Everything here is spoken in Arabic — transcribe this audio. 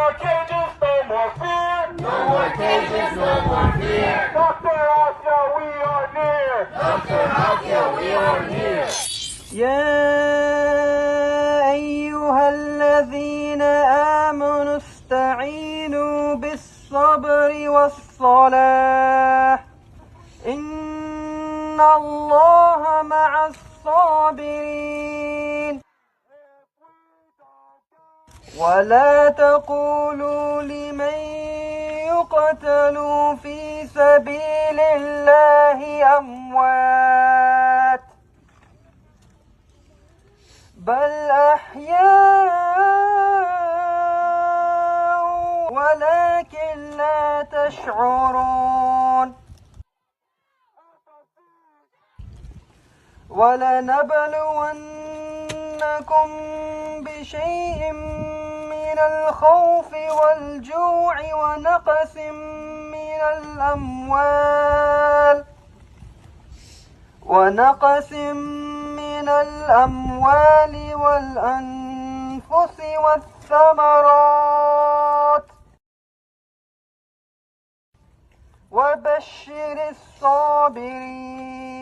more cages, no more fear. No more cages, no more fear. Dr. Asya, we are near. Dr. Asya, we are near. يا أيها الذين آمنوا استعينوا بالصبر والصلاة إن الله مع الصابرين. ولا تقولوا لمن يقتل في سبيل الله أموات بل أحياء ولكن لا تشعرون. ولنبلونكم بشيء من الخوف والجوع ونقص من الأموال والأنفس والثمرات وبشر الصابرين.